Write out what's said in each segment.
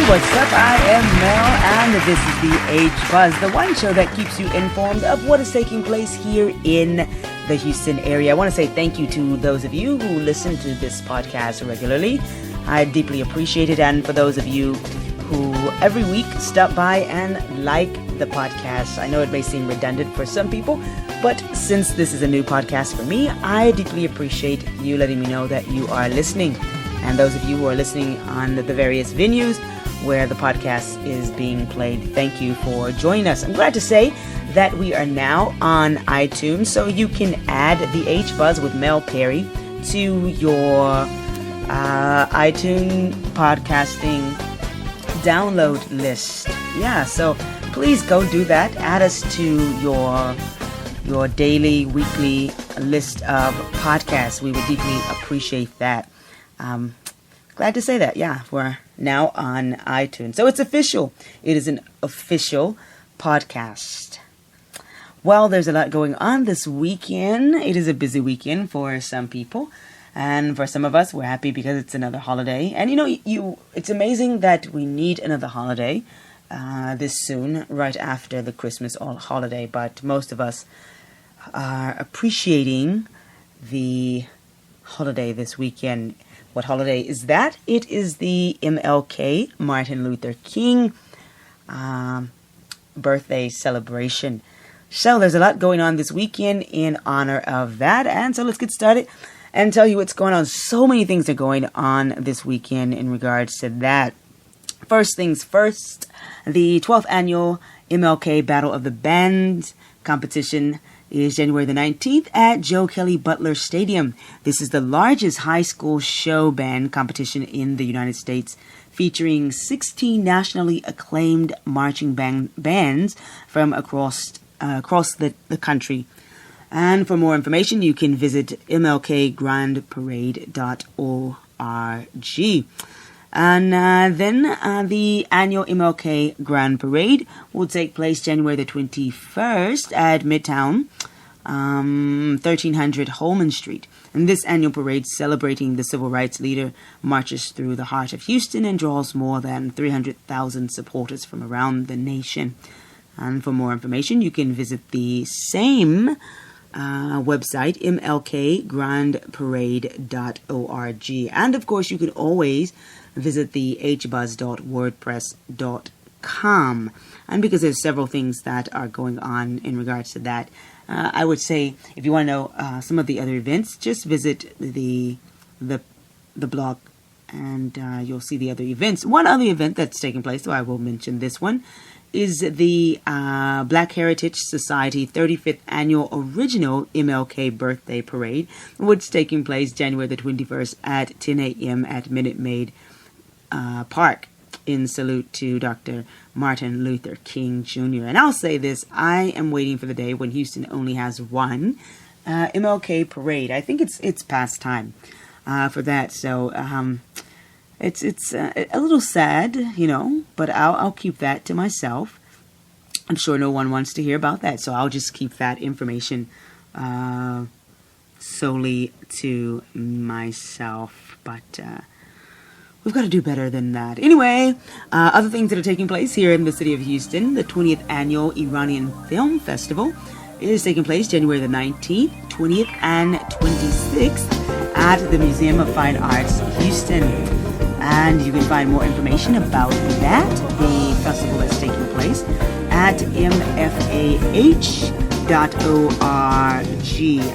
what's up? I am Mel, and this is the H Buzz, the one show that keeps you informed of what is taking place here in the Houston area. I want to say thank you to those of you who listen to this podcast regularly. I deeply appreciate it, and for those of you who every week stop by and like the podcast. I know it may seem redundant for some people, but since this is a new podcast for me, I deeply appreciate you letting me know that you are listening. And those of you who are listening on the various venues where the podcast is being played, thank you for joining us. I'm glad to say that we are now on iTunes, so you can add the H Buzz with Mel Perry to your iTunes podcasting download list. Yeah, so please go do that. Add us to your daily, weekly list of podcasts. We would deeply appreciate that. Glad to say that. Yeah, we're now on iTunes. So it's official. It is an official podcast. Well, there's a lot going on this weekend. It is a busy weekend for some people. And for some of us, we're happy because it's another holiday. And it's amazing that we need another holiday this soon, right after the Christmas holiday. But most of us are appreciating the holiday this weekend. What holiday is that? It is the MLK, Martin Luther King, birthday celebration. So there's a lot going on this weekend in honor of that. And so let's get started and tell you what's going on. So many things are going on this weekend in regards to that. First things first, the 12th annual MLK Battle of the Bands competition is January the 19th at Joe Kelly Butler Stadium. This is the largest high school show band competition in the United States, featuring 16 nationally acclaimed marching bands from across the country. And for more information, you can visit mlkgrandparade.org. And then the annual MLK Grand Parade will take place January the 21st at Midtown, 1300 Holman Street. And this annual parade celebrating the civil rights leader marches through the heart of Houston and draws more than 300,000 supporters from around the nation. And for more information, you can visit the same website, mlkgrandparade.org. And of course, you can always visit the hbuzz.wordpress.com. And because there's several things that are going on in regards to that, I would say if you want to know some of the other events, just visit the blog and you'll see the other events. One other event that's taking place, so I will mention this one, is the Black Heritage Society 35th Annual Original MLK Birthday Parade, which is taking place January the 21st at 10 a.m. at Minute Maid Park in salute to Dr. Martin Luther King Jr. And I'll say this, I am waiting for the day when Houston only has one MLK parade. I think it's past time for that. So it's a little sad, but I'll keep that to myself. I'm sure no one wants to hear about that, so I'll just keep that information solely to myself. But we've got to do better than that. Anyway, other things that are taking place here in the city of Houston, the 20th Annual Iranian Film Festival is taking place January the 19th, 20th, and 26th at the Museum of Fine Arts, Houston. And you can find more information about that, the festival that's taking place, at mfah.org.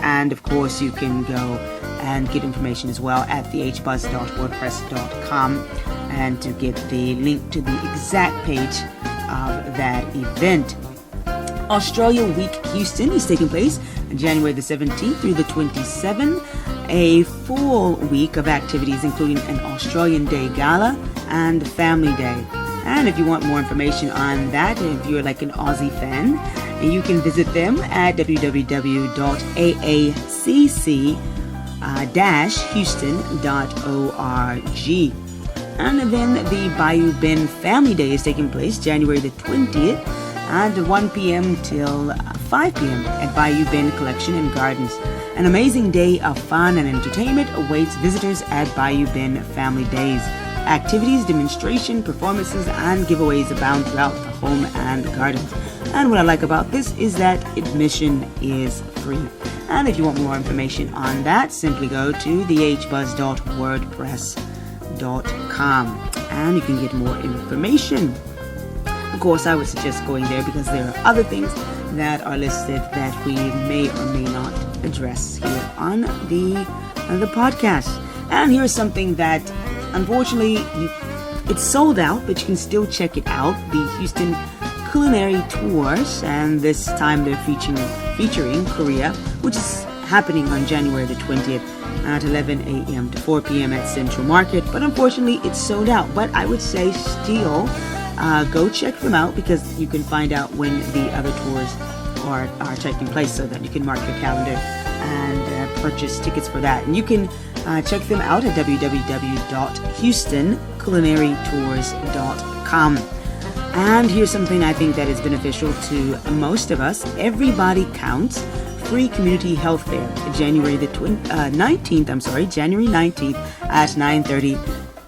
And of course, you can go and get information as well at thehbuzz.wordpress.com and to get the link to the exact page of that event. Australia Week Houston is taking place January the 17th through the 27th. A full week of activities including an Australian Day Gala and Family Day. And if you want more information on that, if you're like an Aussie fan, you can visit them at www.aacc-houston.org. And then the Bayou Bend Family Day is taking place January the 20th at 1 p.m. till 5 p.m. at Bayou Bend Collection and Gardens. An amazing day of fun and entertainment awaits visitors at Bayou Bend Family Days. Activities, demonstration, performances, and giveaways abound throughout the home and garden. And what I like about this is that admission is free. And if you want more information on that, simply go to thehbuzz.wordpress.com and you can get more information. Of course, I would suggest going there because there are other things that are listed that we may or may not address here on the podcast. And here's something that, unfortunately, it's sold out, but you can still check it out. The Houston Culinary Tours, and this time they're featuring Korea, which is happening on January the 20th at 11 a.m. to 4 p.m. at Central Market. But unfortunately, it's sold out. But I would say still go check them out because you can find out when the other tours are taking place so that you can mark your calendar and purchase tickets for that. And you can check them out at www.houstonculinarytours.com. And here's something I think that is beneficial to most of us. Everybody Counts free community health fair, January 19th at 9:30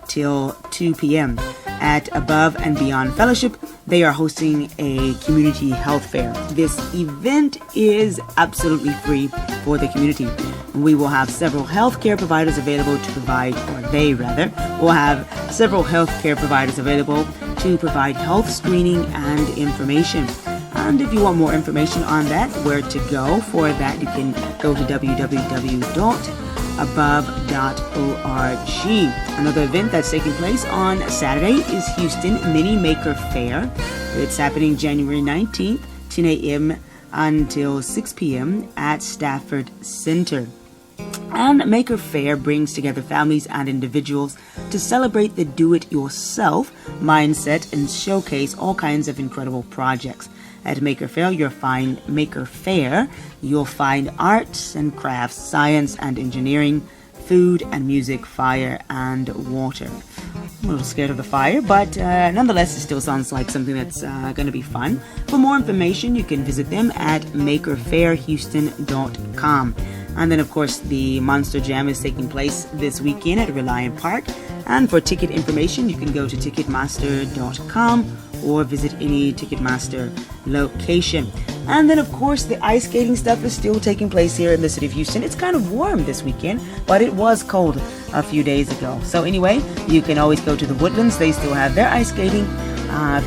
till 2 p.m. At Above and Beyond Fellowship. They are hosting a community health fair. This event is absolutely free for the community. We will have several healthcare providers available to provide, or they rather, will have several healthcare providers available to provide health screening and information. And if you want more information on that, where to go for that, you can go to www.above.org. Another event that's taking place on Saturday is Houston Mini Maker Fair. It's happening January 19th, 10 a.m. until 6 p.m. at Stafford Center. And Maker Fair brings together families and individuals to celebrate the do-it-yourself mindset and showcase all kinds of incredible projects. At Maker Fair, you'll find arts and crafts, science and engineering, food and music, fire and water. I'm a little scared of the fire, but nonetheless, it still sounds like something that's going to be fun. For more information, you can visit them at makerfairhouston.com. And then, of course, the Monster Jam is taking place this weekend at Reliant Park. And for ticket information, you can go to ticketmaster.com or visit any Ticketmaster location. And then, of course, the ice skating stuff is still taking place here in the city of Houston. It's kind of warm this weekend, but it was cold a few days ago. So anyway, you can always go to the Woodlands. They still have their ice skating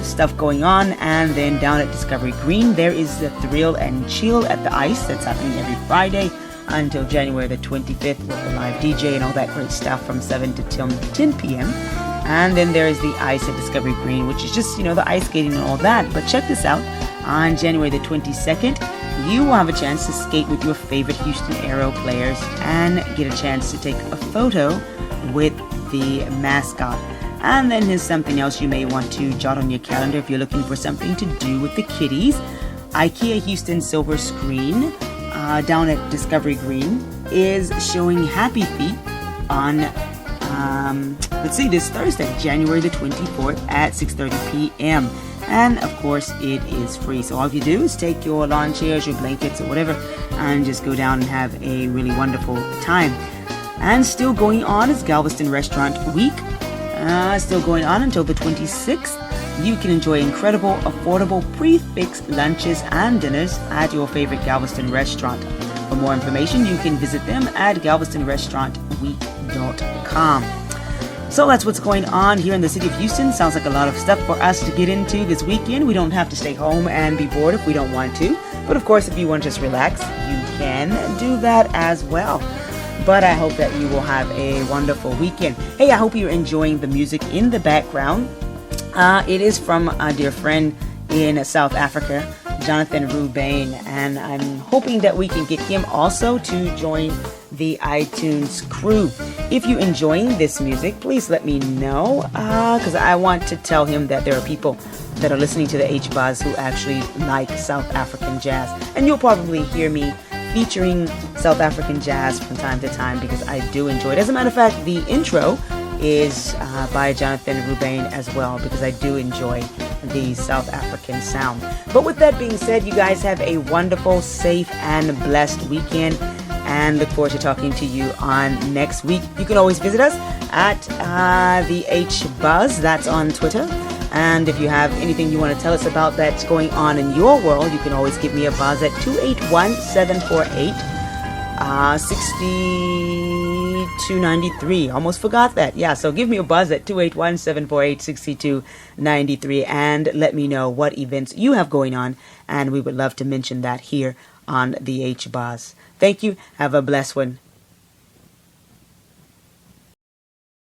stuff going on. And then down at Discovery Green, there is the Thrill and Chill at the Ice that's happening every Friday until January the 25th with the live DJ and all that great stuff from 7 to 10 p.m. And then there is the Ice at Discovery Green, which is just, the ice skating and all that. But check this out. On January the 22nd, you will have a chance to skate with your favorite Houston Aero players and get a chance to take a photo with the mascot. And then here's something else you may want to jot on your calendar if you're looking for something to do with the kiddies. IKEA Houston Silver Screen down at Discovery Green is showing Happy Feet on this Thursday, January the 24th at 6:30 p.m. And of course, it is free. So all you do is take your lawn chairs, your blankets, or whatever, and just go down and have a really wonderful time. And still going on is Galveston Restaurant Week. Still going on until the 26th. You can enjoy incredible, affordable, prix-fixed lunches and dinners at your favorite Galveston restaurant. For more information, you can visit them at galvestonrestaurantweek.com. So that's what's going on here in the city of Houston. Sounds like a lot of stuff for us to get into this weekend. We don't have to stay home and be bored if we don't want to. But of course, if you want to just relax, you can do that as well. But I hope that you will have a wonderful weekend. Hey, I hope you're enjoying the music in the background. It is from a dear friend in South Africa, Jonathan Rubain, and I'm hoping that we can get him also to join the iTunes crew. If you're enjoying this music, please let me know, because I want to tell him that there are people that are listening to the H-Buzz who actually like South African jazz. And you'll probably hear me featuring South African jazz from time to time because I do enjoy it. As a matter of fact, the intro is by Jonathan Rubain as well because I do enjoy the South African sound. But with that being said, you guys have a wonderful, safe, and blessed weekend. and look forward to talking to you on next week. You can always visit us at the H Buzz. That's on Twitter. And if you have anything you want to tell us about that's going on in your world, you can always give me a buzz at 281-748-6293. Almost forgot that. Yeah, so give me a buzz at 281-748-6293 and let me know what events you have going on, and we would love to mention that here on the H Buzz. Thank you. Have a blessed one.